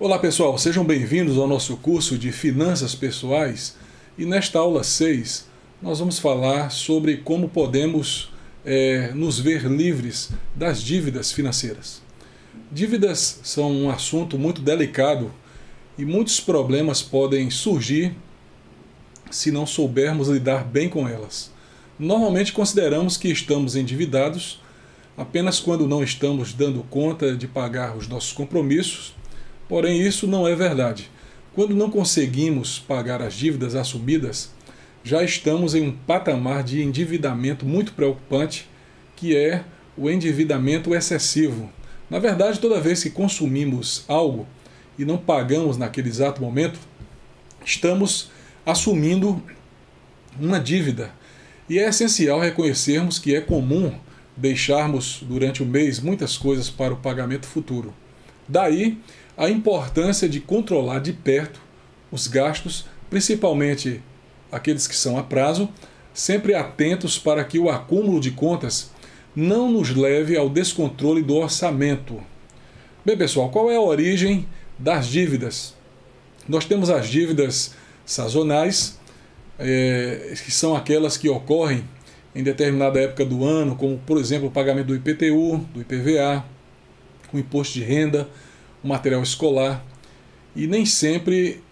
Olá pessoal, sejam bem-vindos ao nosso curso de Finanças Pessoais e nesta aula 6 nós vamos falar sobre como podemos nos ver livres das dívidas financeiras. Dívidas são um assunto muito delicado e muitos problemas podem surgir se não soubermos lidar bem com elas. Normalmente consideramos que estamos endividados apenas quando não estamos dando conta de pagar os nossos compromissos. Porém, isso não é verdade. Quando não conseguimos pagar as dívidas assumidas, já estamos em um patamar de endividamento muito preocupante, que é o endividamento excessivo. Na verdade, toda vez que consumimos algo e não pagamos naquele exato momento, estamos assumindo uma dívida. E é essencial reconhecermos que é comum deixarmos durante o mês muitas coisas para o pagamento futuro. Daí, a importância de controlar de perto os gastos, principalmente aqueles que são a prazo, sempre atentos para que o acúmulo de contas não nos leve ao descontrole do orçamento. Bem, pessoal, qual é a origem das dívidas? Nós temos as dívidas sazonais, que são aquelas que ocorrem em determinada época do ano, como, por exemplo, o pagamento do IPTU, do IPVA, o imposto de renda, o material escolar, e nem sempre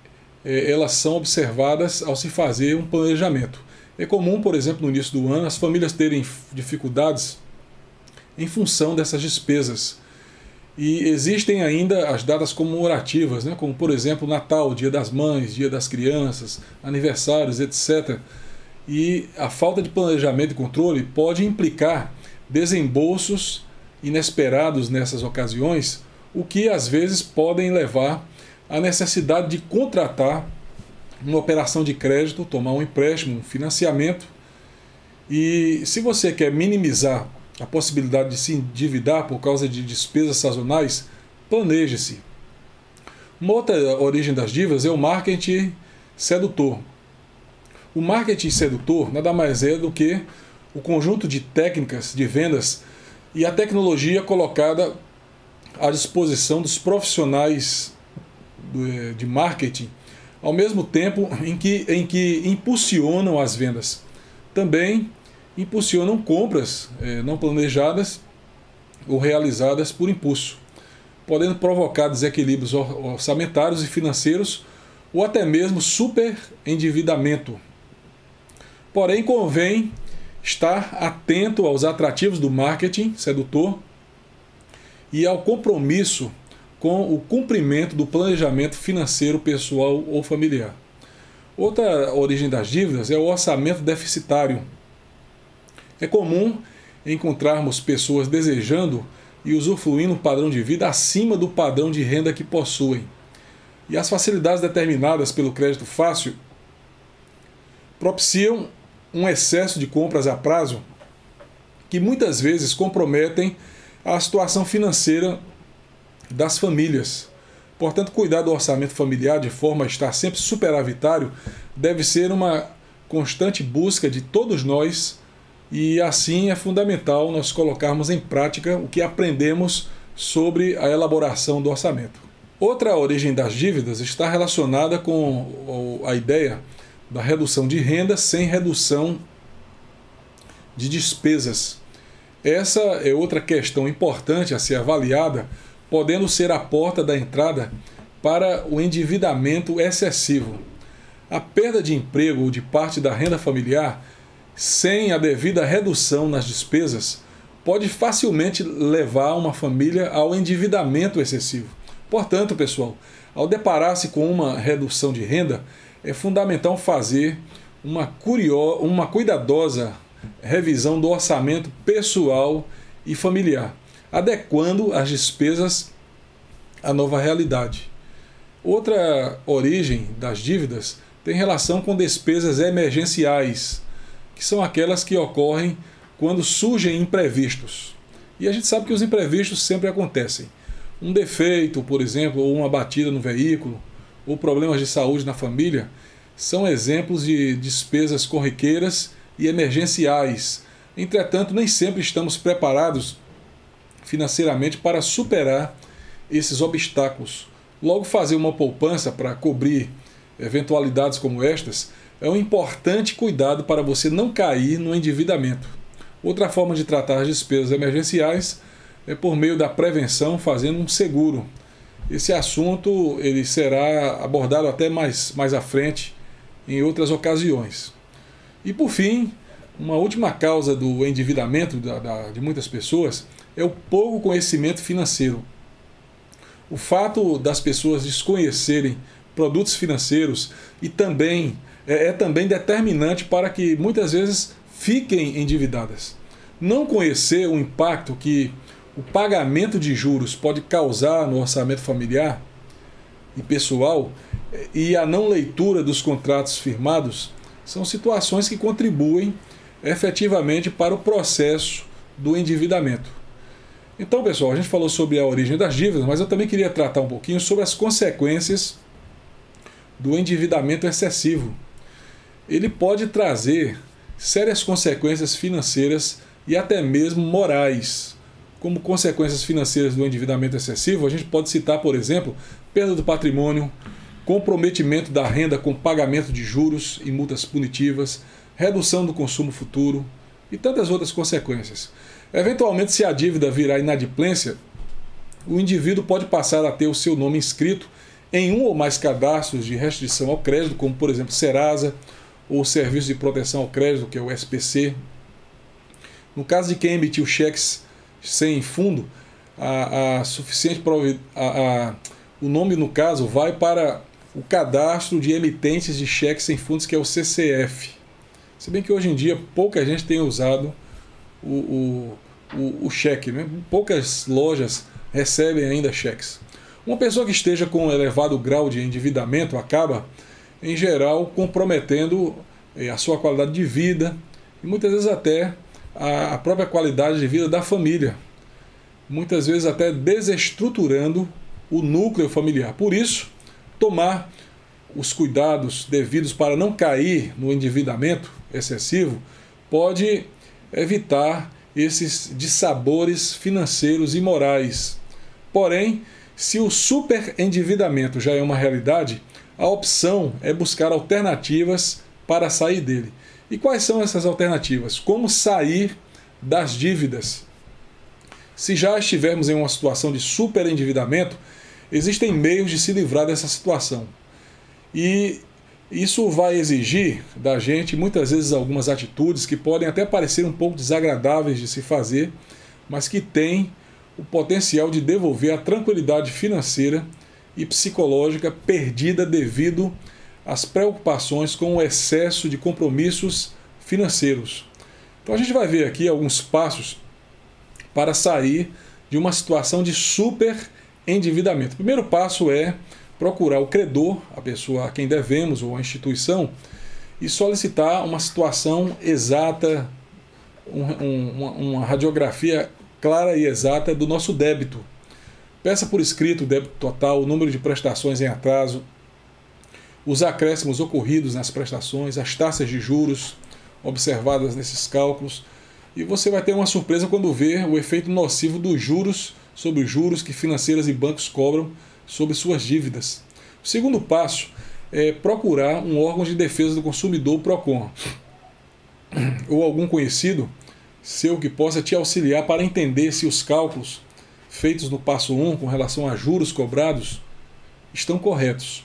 elas são observadas ao se fazer um planejamento. É comum, por exemplo, no início do ano, as famílias terem dificuldades em função dessas despesas. E existem ainda as datas comemorativas, como por exemplo Natal, Dia das Mães, Dia das Crianças, aniversários, etc. E a falta de planejamento e controle pode implicar desembolsos inesperados nessas ocasiões, o que às vezes podem levar à necessidade de contratar uma operação de crédito, tomar um empréstimo, um financiamento. E se você quer minimizar a possibilidade de se endividar por causa de despesas sazonais, planeje-se. Uma outra origem das dívidas é o marketing sedutor. O marketing sedutor nada mais é do que o conjunto de técnicas de vendas e a tecnologia colocada à disposição dos profissionais de marketing, ao mesmo tempo em que impulsionam as vendas. Também impulsionam compras não planejadas ou realizadas por impulso, podendo provocar desequilíbrios orçamentários e financeiros ou até mesmo superendividamento. Porém, convém estar atento aos atrativos do marketing sedutor e ao compromisso com o cumprimento do planejamento financeiro pessoal ou familiar. Outra origem das dívidas é o orçamento deficitário. É comum encontrarmos pessoas desejando e usufruindo um padrão de vida acima do padrão de renda que possuem. E as facilidades determinadas pelo crédito fácil propiciam um excesso de compras a prazo que muitas vezes comprometem a situação financeira das famílias. Portanto, cuidar do orçamento familiar de forma a estar sempre superavitário deve ser uma constante busca de todos nós, e assim é fundamental nós colocarmos em prática o que aprendemos sobre a elaboração do orçamento. Outra origem das dívidas está relacionada com a ideia da redução de renda sem redução de despesas. Essa é outra questão importante a ser avaliada, podendo ser a porta da entrada para o endividamento excessivo. A perda de emprego ou de parte da renda familiar, sem a devida redução nas despesas, pode facilmente levar uma família ao endividamento excessivo. Portanto, pessoal, ao deparar-se com uma redução de renda, é fundamental fazer uma cuidadosa revisão do orçamento pessoal e familiar, adequando as despesas à nova realidade. Outra origem das dívidas tem relação com despesas emergenciais, que são aquelas que ocorrem quando surgem imprevistos. E a gente sabe que os imprevistos sempre acontecem. Um defeito, por exemplo, ou uma batida no veículo, ou problemas de saúde na família, são exemplos de despesas corriqueiras e emergenciais. Entretanto, nem sempre estamos preparados financeiramente para superar esses obstáculos. Logo, fazer uma poupança para cobrir eventualidades como estas é um importante cuidado para você não cair no endividamento. Outra forma de tratar as despesas emergenciais é por meio da prevenção, fazendo um seguro. Esse assunto ele será abordado até mais à frente em outras ocasiões. E por fim, uma última causa do endividamento de muitas pessoas é o pouco conhecimento financeiro. O fato das pessoas desconhecerem produtos financeiros e também é também determinante para que muitas vezes fiquem endividadas. Não conhecer o impacto que o pagamento de juros pode causar no orçamento familiar e pessoal e a não leitura dos contratos firmados são situações que contribuem efetivamente para o processo do endividamento. Então, pessoal, a gente falou sobre a origem das dívidas, mas eu também queria tratar um pouquinho sobre as consequências do endividamento excessivo. Ele pode trazer sérias consequências financeiras e até mesmo morais. Como consequências financeiras do endividamento excessivo, a gente pode citar, por exemplo, perda do patrimônio, comprometimento da renda com pagamento de juros e multas punitivas, redução do consumo futuro e tantas outras consequências. Eventualmente, se a dívida virar inadimplência, o indivíduo pode passar a ter o seu nome inscrito em um ou mais cadastros de restrição ao crédito, como por exemplo Serasa ou Serviço de Proteção ao Crédito, que é o SPC. No caso de quem emitiu cheques sem fundo, o nome no caso vai para o cadastro de emitentes de cheques sem fundos, que é o CCF. Se bem que hoje em dia pouca gente tem usado o cheque, né? Poucas lojas recebem ainda cheques. Uma pessoa que esteja com um elevado grau de endividamento acaba, em geral, comprometendo a sua qualidade de vida e muitas vezes até a própria qualidade de vida da família. Muitas vezes até desestruturando o núcleo familiar. Por isso, tomar os cuidados devidos para não cair no endividamento excessivo pode evitar esses dissabores financeiros e morais. Porém, se o superendividamento já é uma realidade, a opção é buscar alternativas para sair dele. E quais são essas alternativas? Como sair das dívidas? Se já estivermos em uma situação de superendividamento, existem meios de se livrar dessa situação. E isso vai exigir da gente, muitas vezes, algumas atitudes que podem até parecer um pouco desagradáveis de se fazer, mas que têm o potencial de devolver a tranquilidade financeira e psicológica perdida devido às preocupações com o excesso de compromissos financeiros. Então a gente vai ver aqui alguns passos para sair de uma situação de superendividamento. O primeiro passo é procurar o credor, a pessoa a quem devemos ou a instituição, e solicitar uma situação exata, uma radiografia clara e exata do nosso débito. Peça por escrito o débito total, o número de prestações em atraso, os acréscimos ocorridos nas prestações, as taxas de juros observadas nesses cálculos, e você vai ter uma surpresa quando ver o efeito nocivo dos juros sobre juros que financeiras e bancos cobram sobre suas dívidas. O segundo passo é procurar um órgão de defesa do consumidor, PROCON, ou algum conhecido seu que possa te auxiliar para entender se os cálculos feitos no passo 1 com relação a juros cobrados estão corretos.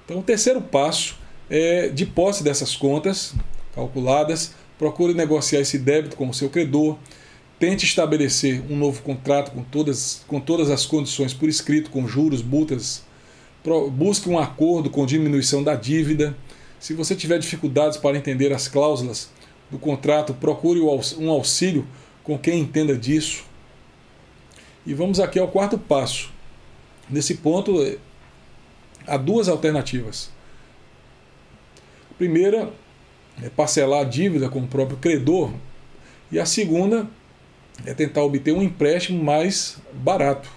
Então, o terceiro passo é, de posse dessas contas calculadas, procure negociar esse débito com o seu credor, tente estabelecer um novo contrato com todas as condições por escrito, com juros, multas, busque um acordo com diminuição da dívida. Se você tiver dificuldades para entender as cláusulas do contrato, procure um auxílio com quem entenda disso. E vamos aqui ao quarto passo. Nesse ponto, há duas alternativas. A primeira é parcelar a dívida com o próprio credor, e a segunda é tentar obter um empréstimo mais barato.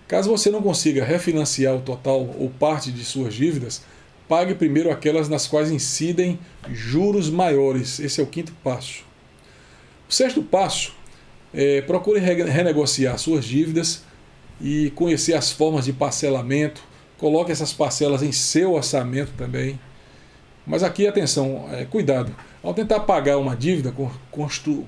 Caso você não consiga refinanciar o total ou parte de suas dívidas, pague primeiro aquelas nas quais incidem juros maiores. Esse é o quinto passo. O sexto passo é procure renegociar suas dívidas e conhecer as formas de parcelamento, coloque essas parcelas em seu orçamento também. Mas aqui, atenção, cuidado. Ao tentar pagar uma dívida,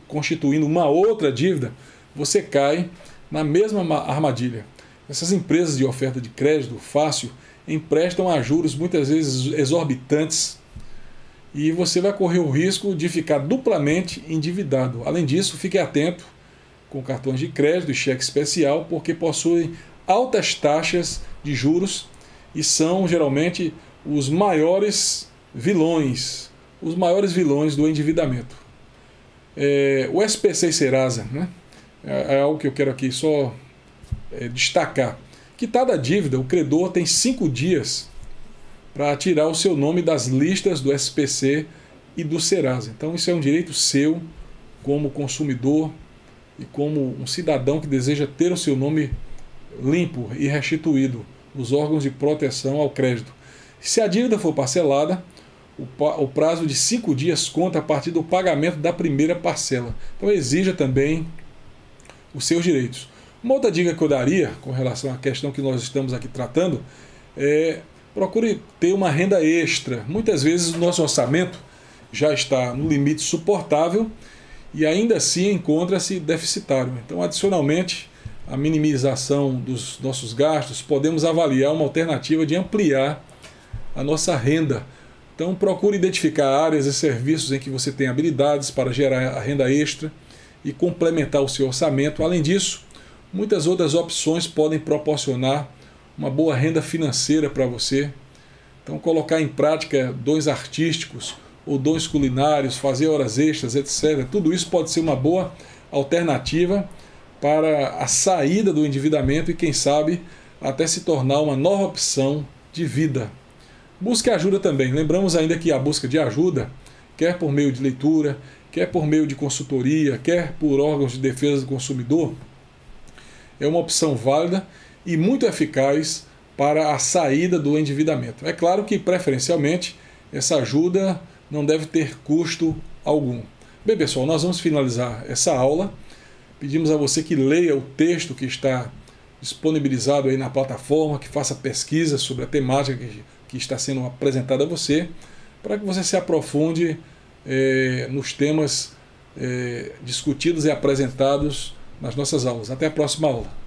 constituindo uma outra dívida, você cai na mesma armadilha. Essas empresas de oferta de crédito fácil emprestam a juros muitas vezes exorbitantes e você vai correr o risco de ficar duplamente endividado. Além disso, fique atento com cartões de crédito e cheque especial, porque possuem altas taxas de juros e são geralmente os maiores vilões do endividamento. O SPC e Serasa, né? É algo que eu quero aqui só destacar. Quitada a dívida, o credor tem 5 dias para tirar o seu nome das listas do SPC e do Serasa. Então isso é um direito seu como consumidor e como um cidadão que deseja ter o seu nome limpo e restituído nos órgãos de proteção ao crédito. Se a dívida for parcelada, o prazo de 5 dias conta a partir do pagamento da primeira parcela. Então exija também os seus direitos. Uma outra dica que eu daria com relação à questão que nós estamos aqui tratando é procure ter uma renda extra. Muitas vezes o nosso orçamento já está no limite suportável e ainda assim encontra-se deficitário. Então, adicionalmente, a minimização dos nossos gastos, podemos avaliar uma alternativa de ampliar a nossa renda. Então, procure identificar áreas e serviços em que você tem habilidades para gerar a renda extra e complementar o seu orçamento. Além disso, muitas outras opções podem proporcionar uma boa renda financeira para você. Então, colocar em prática dons artísticos ou dons culinários, fazer horas extras, etc. Tudo isso pode ser uma boa alternativa para a saída do endividamento e, quem sabe, até se tornar uma nova opção de vida. Busque ajuda também. Lembramos ainda que a busca de ajuda, quer por meio de leitura, quer por meio de consultoria, quer por órgãos de defesa do consumidor, é uma opção válida e muito eficaz para a saída do endividamento. É claro que, preferencialmente, essa ajuda não deve ter custo algum. Bem, pessoal, nós vamos finalizar essa aula. Pedimos a você que leia o texto que está disponibilizado aí na plataforma, que faça pesquisa sobre a temática que está sendo apresentada a você, para que você se aprofunde nos temas discutidos e apresentados nas nossas aulas. Até a próxima aula.